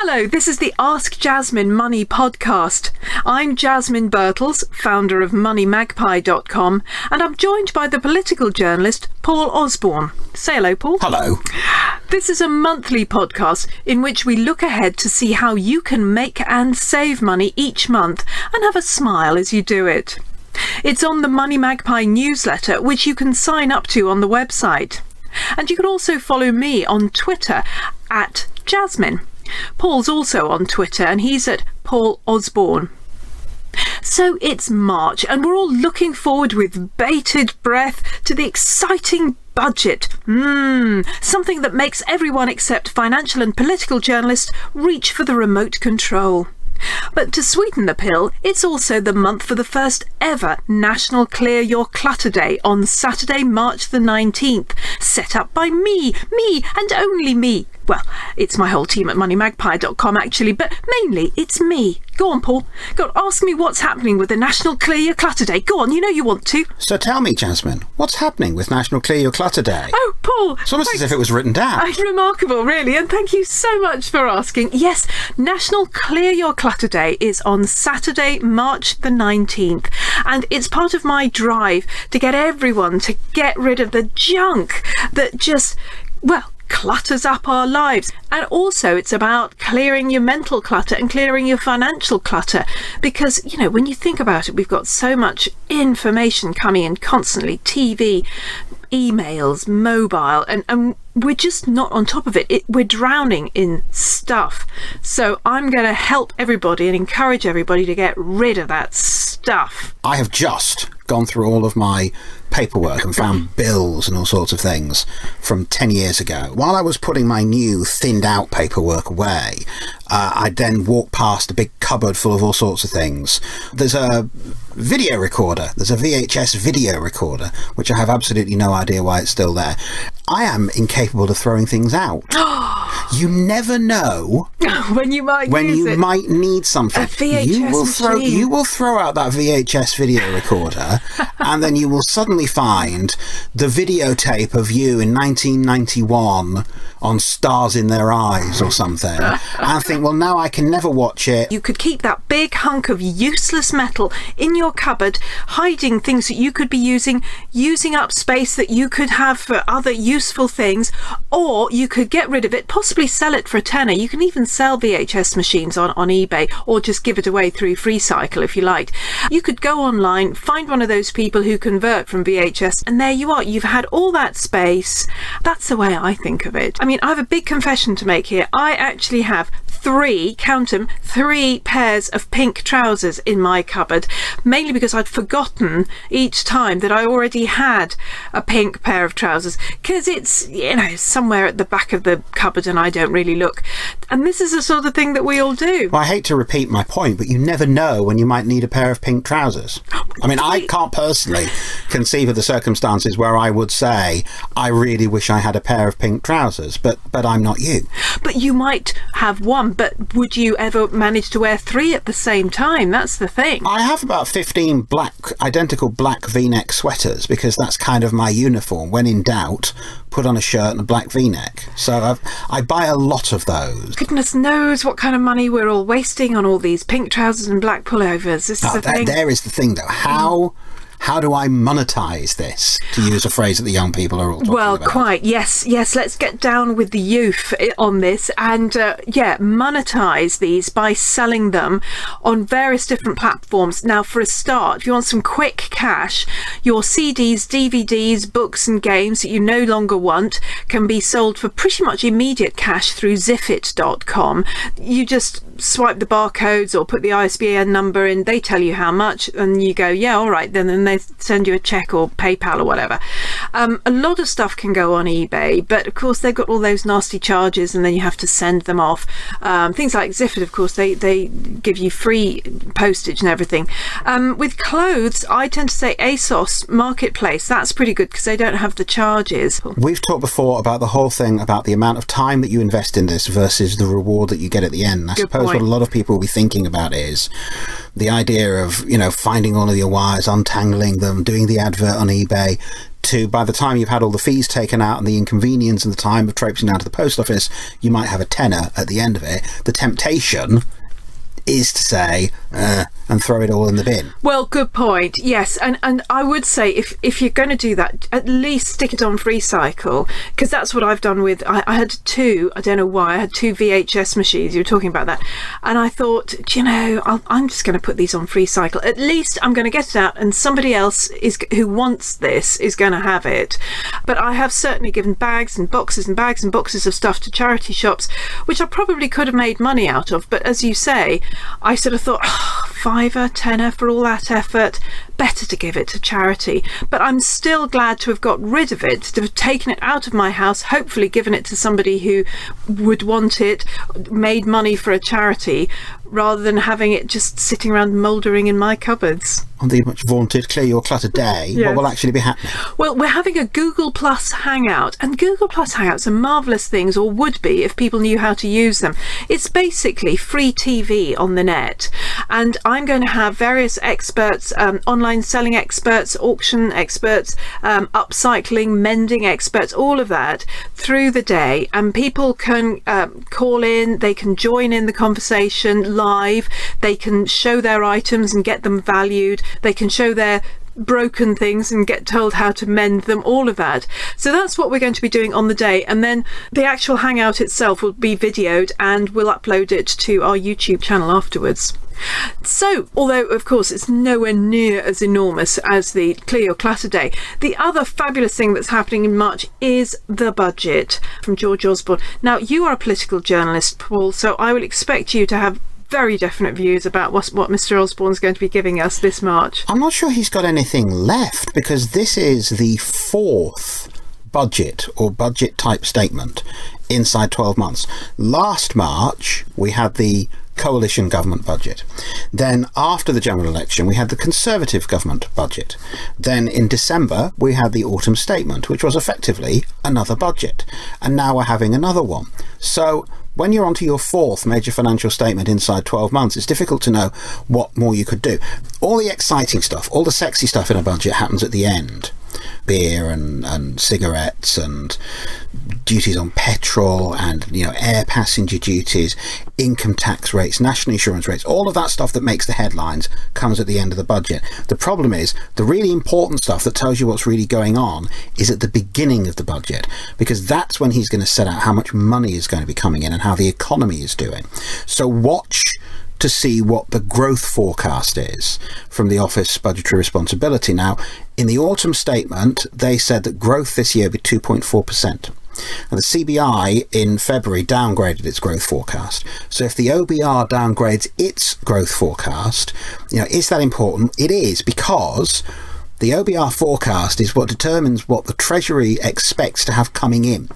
Hello, this is the Ask Jasmine Money podcast. I'm Jasmine Birtles, founder of MoneyMagpie.com, and I'm joined by the political journalist Paul Osborne. Say hello, Paul. Hello. This is a monthly podcast in which we look ahead to see how you can make and save money each month and have a smile as you do it. It's on the Money Magpie newsletter, which you can sign up to on the website. And you can also follow me on Twitter at Jasmine. Paul's also on Twitter and he's at Paul Osborne. So it's March and we're all looking forward with bated breath to the exciting budget. Something that makes everyone except financial and political journalists reach for the remote control. But to sweeten the pill, it's also the month for the first ever National Clear Your Clutter Day on Saturday, March the 19th, set up by me and only me. Well, it's my whole team at MoneyMagpie.com actually, but mainly it's me. Go on, Paul. Go on, ask me what's happening with the National Clear Your Clutter Day. Go on, you know you want to. So tell me, Jasmine, what's happening with National Clear Your Clutter Day? Oh, Paul. It's almost as if it was written down. Remarkable, really, and thank you so much for asking. Yes, National Clear Your Clutter Day is on Saturday, March the 19th, and it's part of my drive to get everyone to get rid of the junk that just, clutters up our lives. And also it's about clearing your mental clutter and clearing your financial clutter, because when you think about it, we've got so much information coming in constantly, TV, emails, mobile, and we're just not on top of it. We're drowning in stuff. So I'm going to help everybody and encourage everybody to get rid of that stuff. I have just gone through all of my paperwork and found bills and all sorts of things from 10 years ago. While I was putting my new thinned out paperwork away, I then walked past a big cupboard full of all sorts of things. There's a video recorder. There's a VHS video recorder, which I have absolutely no idea why it's still there. I am incapable of throwing things out. You never know when you might need something. A VHS you will throw out that VHS video recorder and then you will suddenly find the videotape of you in 1991 on Stars in Their Eyes or something and think, well, now I can never watch it. You could keep that big hunk of useless metal in your cupboard, hiding things that you could be using up space that you could have for other useful things, or you could get rid of it, possibly sell it for a tenner. You can even sell VHS machines on eBay, or just give it away through Freecycle if you liked. You could go online, find one of those people who convert from VHS, and there you are. You've had all that space. That's the way I think of it. I have a big confession to make here. I actually have three pairs of pink trousers in my cupboard, mainly because I'd forgotten each time that I already had a pink pair of trousers, because it's somewhere at the back of the cupboard and I don't really look. And this is the sort of thing that we all do. Well, I hate to repeat my point, but you never know when you might need a pair of pink trousers. I can't personally conceive of the circumstances where I would say I really wish I had a pair of pink trousers, but I'm not you. But you might have one, but would you ever manage to wear three at the same time? That's the thing. I have about 15 identical black V-neck sweaters because that's kind of my uniform. When in doubt, put on a shirt and a black V-neck. So I buy a lot of those. Goodness knows what kind of money we're all wasting on all these pink trousers and black pullovers. This is the thing. There is the thing, though. How do I monetize this, to use a phrase that the young people are all talking about? Well, quite, yes. Let's get down with the youth on this and, monetize these by selling them on various different platforms. Now, for a start, if you want some quick cash, your CDs, DVDs, books and games that you no longer want can be sold for pretty much immediate cash through Zifit.com. You just swipe the barcodes or put the ISBN number in, they tell you how much, and you go, yeah, all right, then, and they send you a check or PayPal or whatever. A lot of stuff can go on eBay, but of course they've got all those nasty charges and then you have to send them off. Things like Zifit, of course, they give you free postage and everything. With clothes, I tend to say ASOS Marketplace. That's pretty good because they don't have the charges. We've talked before about the whole thing about the amount of time that you invest in this versus the reward that you get at the end. I suppose what a lot of people will be thinking about is the idea of, finding all of your wires, untangling them, doing the advert on eBay, to, by the time you've had all the fees taken out and the inconvenience and the time of traipsing down to the post office, you might have a tenner at the end of it. The temptation is to say, and throw it all in the bin. Well, good point. Yes, and I would say if you're going to do that, at least stick it on Freecycle, because that's what I've done with. I had two. I don't know why. I had two VHS machines. You were talking about that, and I thought, I'm just going to put these on Freecycle. At least I'm going to get it out, and somebody else who wants this is going to have it. But I have certainly given bags and boxes and bags and boxes of stuff to charity shops, which I probably could have made money out of. But as you say, I sort of thought, £5, £10 for all that effort, better to give it to charity. But I'm still glad to have got rid of it, to have taken it out of my house, hopefully given it to somebody who would want it, made money for a charity, rather than having it just sitting around mouldering in my cupboards. On the much vaunted Clear Your Clutter Day, Yes. What will actually be happening? Well, we're having a Google Plus Hangout, and Google Plus Hangouts are marvellous things, or would be if people knew how to use them. It's basically free TV on the net, and I'm going to have various experts, online selling experts, auction experts, upcycling, mending experts, all of that through the day, and people can call in, they can join in the conversation live, they can show their items and get them valued, they can show their broken things and get told how to mend them, all of that. So that's what we're going to be doing on the day, and then the actual hangout itself will be videoed and we'll upload it to our YouTube channel afterwards. So, although of course it's nowhere near as enormous as the Clear Your Clutter Day, the other fabulous thing that's happening in March is the budget from George Osborne. Now, you are a political journalist, Paul, so I will expect you to have very definite views about what Mr. Osborne's going to be giving us this March. I'm not sure he's got anything left, because this is the fourth budget or budget type statement inside 12 months. Last March, we had the coalition government budget. Then after the general election, we had the Conservative government budget. Then in December, we had the autumn statement, which was effectively another budget. And now we're having another one. So when you're onto your fourth major financial statement inside 12 months, it's difficult to know what more you could do. All the exciting stuff, all the sexy stuff in a budget happens at the end. Beer and cigarettes and duties on petrol and air passenger duties, income tax rates, national insurance rates, all of that stuff that makes the headlines comes at the end of the budget. The problem is the really important stuff that tells you what's really going on is at the beginning of the budget, because that's when he's going to set out how much money is going to be coming in and how the economy is doing. So watch to see what the growth forecast is from the Office Budgetary Responsibility. Now, in the autumn statement, they said that growth this year would be 2.4%. And the CBI in February downgraded its growth forecast. So if the OBR downgrades its growth forecast, is that important? It is, because the OBR forecast is what determines what the Treasury expects to have coming in,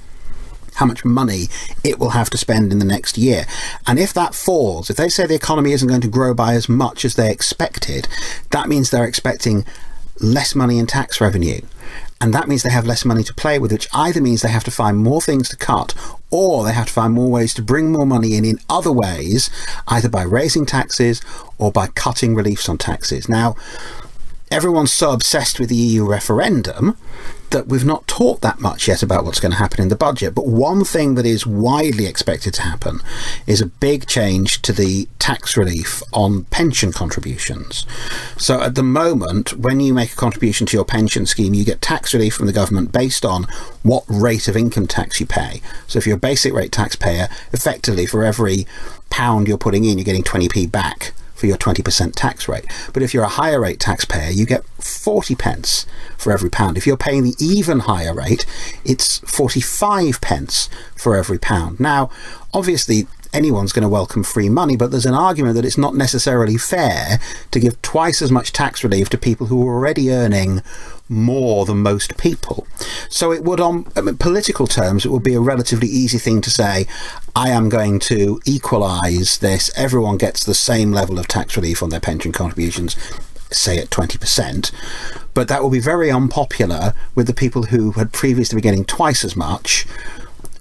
how much money it will have to spend in the next year. And if that falls, if they say the economy isn't going to grow by as much as they expected, that means they're expecting less money in tax revenue. And that means they have less money to play with, which either means they have to find more things to cut, or they have to find more ways to bring more money in other ways, either by raising taxes or by cutting reliefs on taxes. Now, everyone's so obsessed with the EU referendum that we've not talked that much yet about what's going to happen in the budget. But one thing that is widely expected to happen is a big change to the tax relief on pension contributions. So at the moment, when you make a contribution to your pension scheme, you get tax relief from the government based on what rate of income tax you pay. So if you're a basic rate taxpayer, effectively for every pound you're putting in, you're getting 20p back for your 20% tax rate. But if you're a higher rate taxpayer, you get 40 pence for every pound. If you're paying the even higher rate, it's 45 pence for every pound. Now, obviously, anyone's going to welcome free money, but there's an argument that it's not necessarily fair to give twice as much tax relief to people who are already earning more than most people. So it would, on political terms, it would be a relatively easy thing to say, I am going to equalise this, everyone gets the same level of tax relief on their pension contributions, say at 20%, but that will be very unpopular with the people who had previously been getting twice as much,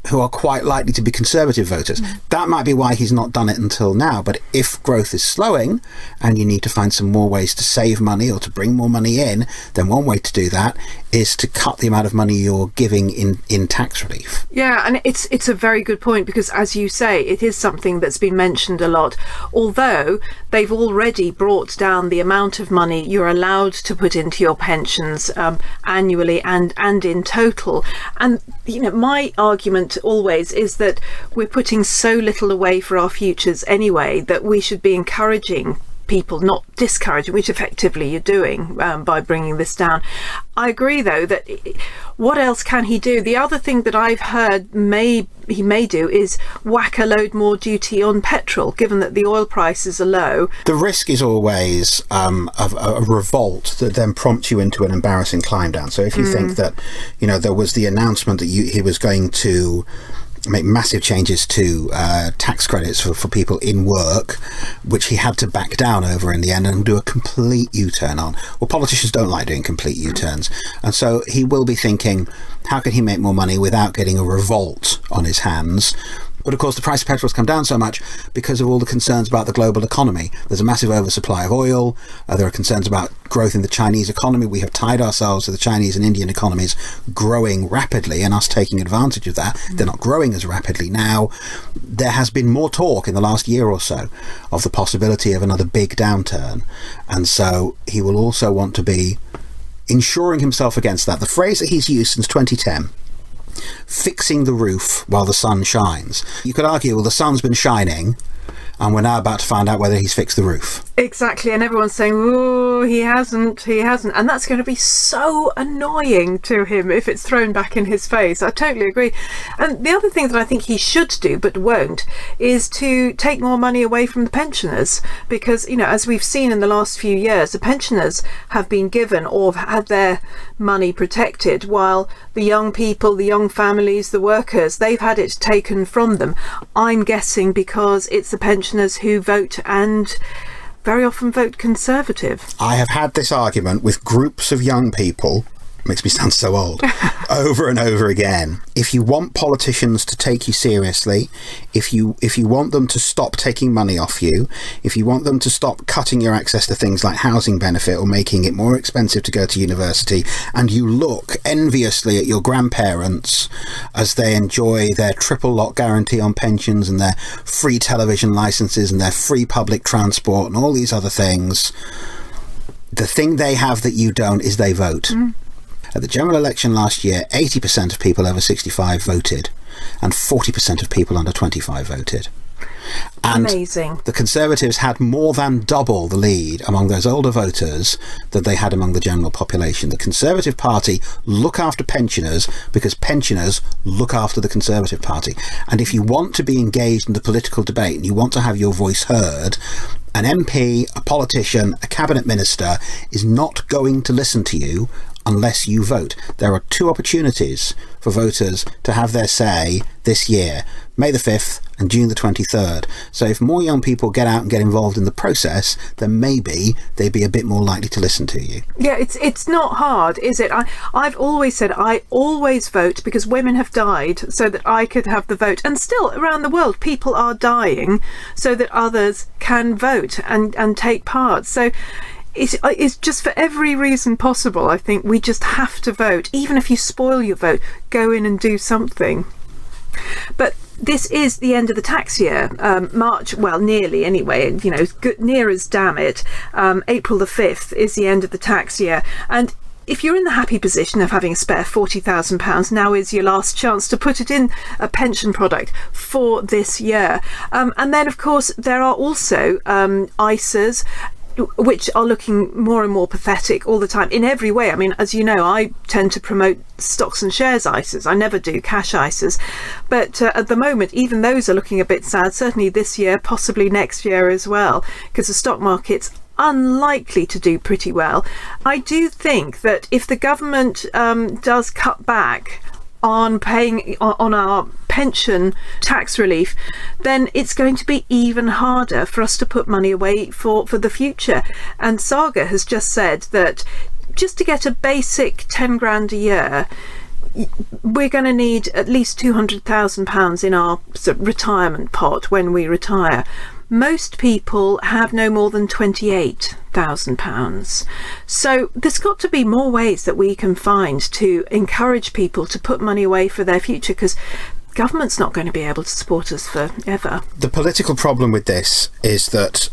who are quite likely to be Conservative voters. That might be why he's not done it until now. But if growth is slowing and you need to find some more ways to save money or to bring more money in, then one way to do that is to cut the amount of money you're giving in tax relief. Yeah, and it's a very good point, because as you say, it is something that's been mentioned a lot, although they've already brought down the amount of money you're allowed to put into your pensions annually and in total. And my argument always is that we're putting so little away for our futures anyway, that we should be encouraging people, not discouraging, which effectively you're doing by bringing this down. I agree, though, that what else can he do? The other thing that I've heard he may do is whack a load more duty on petrol, given that the oil prices are low. The risk is always of a revolt that then prompts you into an embarrassing climb down. So if you think that, there was the announcement that he was going to make massive changes to tax credits for people in work, which he had to back down over in the end and do a complete U-turn on. Well, politicians don't like doing complete U-turns. And so he will be thinking, how can he make more money without getting a revolt on his hands? But of course, the price of petrol has come down so much because of all the concerns about the global economy. There's a massive oversupply of oil. There are concerns about growth in the Chinese economy. We have tied ourselves to the Chinese and Indian economies growing rapidly and us taking advantage of that. They're not growing as rapidly now. There has been more talk in the last year or so of the possibility of another big downturn. And so he will also want to be insuring himself against that. The phrase that he's used since 2010, fixing the roof while the sun shines. You could argue, well, the sun's been shining and we're now about to find out whether he's fixed the roof. Exactly, and everyone's saying, oh, he hasn't, and that's going to be so annoying to him if it's thrown back in his face. I totally agree. And the other thing that I think he should do but won't is to take more money away from the pensioners, because as we've seen in the last few years, the pensioners have been given or have had their money protected, while the young people, the young families, the workers, they've had it taken from them. I'm guessing because it's the pensioners who vote, and very often vote Conservative. I have had this argument with groups of young people, makes me sound so old, over and over again. If you want politicians to take you seriously, if you want them to stop taking money off you, if you want them to stop cutting your access to things like housing benefit or making it more expensive to go to university, and you look enviously at your grandparents as they enjoy their triple lock guarantee on pensions and their free television licenses and their free public transport and all these other things, the thing they have that you don't is they vote. At the general election last year, 80% of people over 65 voted and 40% of people under 25 voted. And amazing. The Conservatives had more than double the lead among those older voters that they had among the general population. The Conservative Party look after pensioners because pensioners look after the Conservative Party. And if you want to be engaged in the political debate and you want to have your voice heard, an MP, a politician, a cabinet minister is not going to listen to you unless you vote. There are two opportunities for voters to have their say this year, May the 5th and June the 23rd. So if more young people get out and get involved in the process, then maybe they'd be a bit more likely to listen to you. Yeah, it's not hard, is it? I've always said I always vote because women have died so that I could have the vote. And still around the world, people are dying so that others can vote and take part. So it's just for every reason possible. I think we just have to vote. Even if you spoil your vote, go in and do something. But this is the end of the tax year. March, well, nearly anyway, near as damn it. April the 5th is the end of the tax year. And if you're in the happy position of having a spare £40,000, now is your last chance to put it in a pension product for this year. And then, of course, there are also ISAs, which are looking more and more pathetic all the time in every way. I mean, as you know, I tend to promote stocks and shares ISAs. I never do cash ISAs. But at the moment, even those are looking a bit sad, certainly this year, possibly next year as well, because the stock market's unlikely to do pretty well. I do think that if the government does cut back on paying on our pension tax relief, then it's going to be even harder for us to put money away for the future. And Saga has just said that just to get a basic 10 grand a year, we're going to need at least £200,000 in our retirement pot when we retire. most people have no more than £28,000. So there's got to be more ways that we can find to encourage people to put money away for their future, because government's not going to be able to support us forever. The political problem with this is that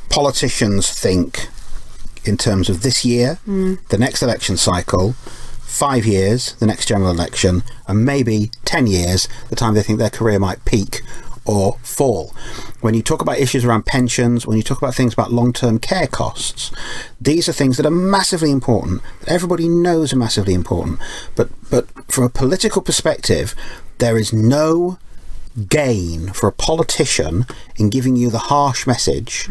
politicians think in terms of this year, the next election cycle, 5 years, the next general election, and maybe 10 years, the time they think their career might peak or fall. When you talk about issues around pensions, when you talk about things about long-term care costs, these are things that are massively important, that everybody knows are massively important. But from a political perspective, there is no gain for a politician in giving you the harsh message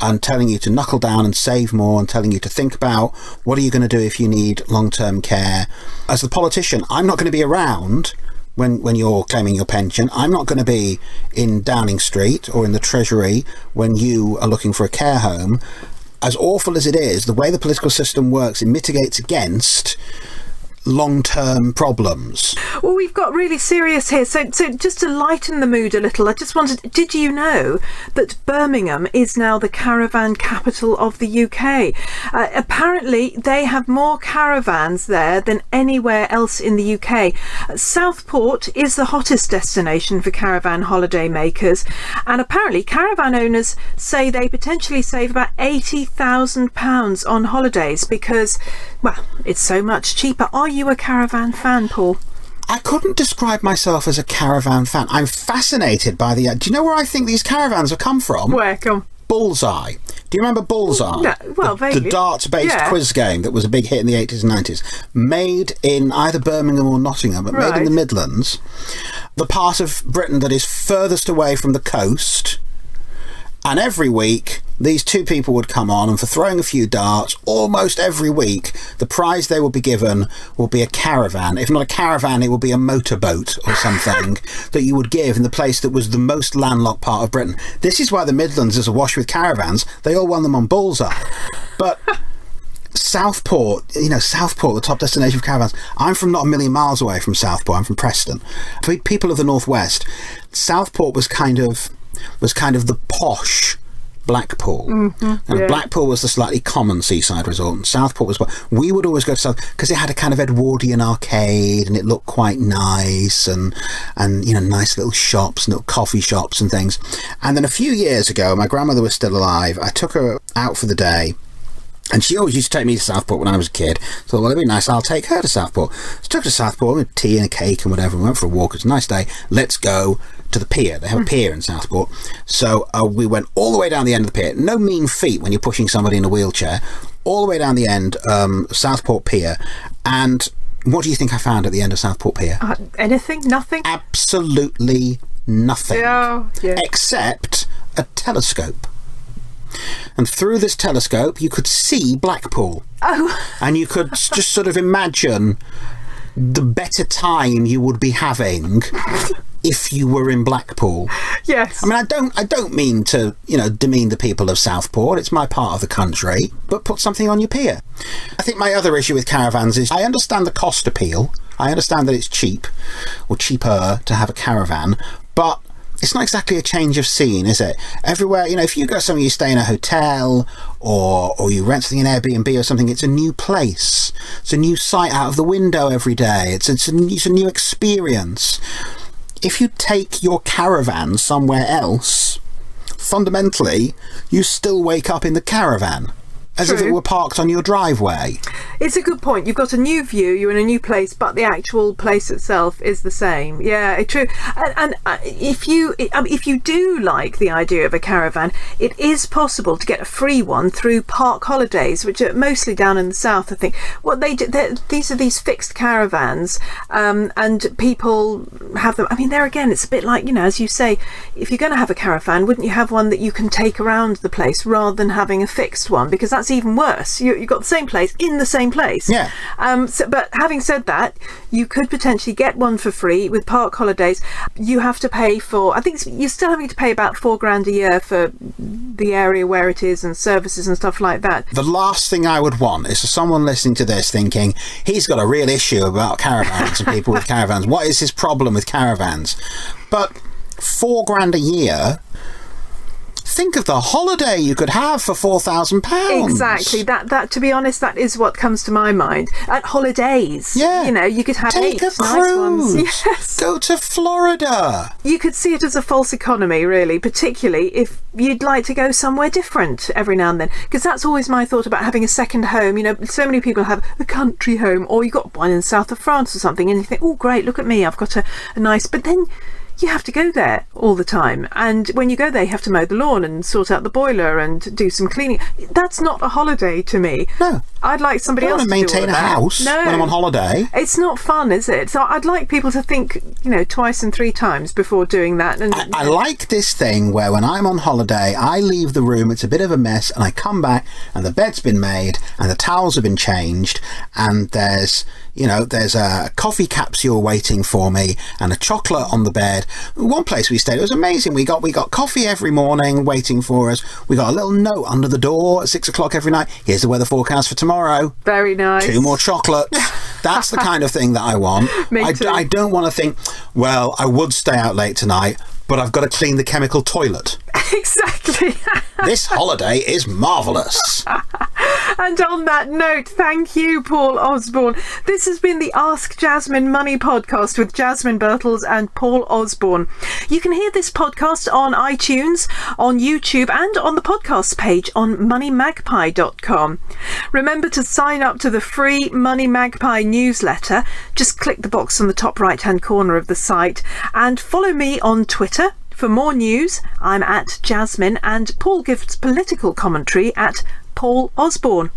and telling you to knuckle down and save more, and telling you to think about what are you going to do if you need long-term care. As the politician, I'm not going to be around when you're claiming your pension. I'm not going to be in Downing Street or in the Treasury when you are looking for a care home. As awful as it is, the way the political system works, it mitigates against long-term problems. Well, we've got really serious here. So just to lighten the mood a little, I just wanted, did you know that Birmingham is now the caravan capital of the UK? Apparently, they have more caravans there than anywhere else in the UK. Southport is the hottest destination for caravan holiday makers. And apparently, caravan owners say they potentially save about £80,000 on holidays because, well, it's so much cheaper. Are you a caravan fan, Paul? I couldn't describe myself as a caravan fan. I'm fascinated by the... Do you know where I think these caravans have come from? Where? Come. Bullseye. Do you remember Bullseye? No, well, the darts-based quiz game that was a big hit in the 80s and 90s. Made in either Birmingham or Nottingham, but made in the Midlands. The part of Britain that is furthest away from the coast. And every week, these two people would come on, and for throwing a few darts, almost every week, the prize they would be given will be a caravan. If not a caravan, it will be a motorboat or something that you would give in the place that was the most landlocked part of Britain. This is why the Midlands is awash with caravans. They all won them on Bullseye. But Southport, Southport, the top destination for caravans. I'm from not a million miles away from Southport. I'm from Preston. For people of the Northwest, Southport was kind of the posh Blackpool. And Blackpool was the slightly common seaside resort, and Southport was... We would always go to South because it had a kind of Edwardian arcade, and it looked quite nice, and nice little shops, little coffee shops and things. And then a few years ago, my grandmother was still alive. I took her out for the day, and she always used to take me to Southport when I was a kid. So, well, it'd be nice, I'll take her to Southport. So I took her to Southport with tea and a cake and whatever, and went for a walk. It was a nice day. Let's go to the pier. They have a pier in Southport. So we went all the way down the end of the pier. No mean feat when you're pushing somebody in a wheelchair. All the way down the end, Southport Pier. And what do you think I found at the end of Southport Pier? Anything? Nothing? Absolutely nothing. Yeah. Except a telescope. And through this telescope, you could see Blackpool. Oh. And you could just sort of imagine the better time you would be having if you were in Blackpool. Yes. I mean, I don't mean to, demean the people of Southport. It's my part of the country. But put something on your pier. I think my other issue with caravans is I understand the cost appeal. I understand that it's cheap or cheaper to have a caravan, but it's not exactly a change of scene, is it? Everywhere, if you go somewhere, you stay in a hotel or you rent something in Airbnb or something, it's a new place. It's a new sight out of the window every day. It's a new experience. If you take your caravan somewhere else, fundamentally, you still wake up in the caravan. As if it were parked on your driveway. It's a good point. You've got a new view, you're in a new place, but the actual place itself is the same. Yeah, true. And if you do like the idea of a caravan, it is possible to get a free one through Park Holidays, which are mostly down in the south, I think. What they do, these are these fixed caravans, and people have them. I mean, there again, it's a bit like, as you say, if you're going to have a caravan, wouldn't you have one that you can take around the place rather than having a fixed one? Because that's even worse. You've got the same place in the same place. Yeah. But having said that, you could potentially get one for free with Park Holidays. You have to pay for, I think you're still having to pay about £4,000 a year for the area where it is and services and stuff like that. The last thing I would want is for someone listening to this thinking, he's got a real issue about caravans and people with caravans. What is his problem with caravans? But £4,000 a year, think of the holiday you could have for £4,000. Exactly. That, to be honest, that is what comes to my mind. At holidays, Yeah. you know, you could have Take 8 a nice cruise. ones. Yes. Go to Florida. You could see it as a false economy, really, particularly if you'd like to go somewhere different every now and then. Because that's always my thought about having a second home. You know, so many people have a country home, or you've got one in the south of France or something, and you think, oh, great, look at me, I've got a nice... But then you have to go there all the time, and when you go there you have to mow the lawn and sort out the boiler and do some cleaning. That's not a holiday to me. No. I'd like somebody I else want to to maintain do all a that. house No. when I'm on holiday. It's not fun, is it? So I'd like people to think, you know, twice and 3 times before doing that. And I like this thing where when I'm on holiday, I leave the room, it's a bit of a mess, and I come back and the bed's been made and the towels have been changed, and there's a coffee capsule waiting for me and a chocolate on the bed. One place we stayed, it was amazing. We got coffee every morning waiting for us. We got a little note under the door at 6 o'clock every night. Here's the weather forecast for tomorrow. very nice. 2 more chocolates. That's the kind of thing that I want. Me too. I don't want to think, well, I would stay out late tonight, but I've got to clean the chemical toilet. Exactly. This holiday is marvellous. And on that note, thank you, Paul Osborne. This has been the Ask Jasmine Money podcast with Jasmine Birtles and Paul Osborne. You can hear this podcast on iTunes, on YouTube, and on the podcast page on MoneyMagpie.com. Remember to sign up to the free Money Magpie newsletter. Just click the box on the top right-hand corner of the site, and follow me on Twitter. For more news, I'm at Jasmine, and Paul gives political commentary at Paul Osborne.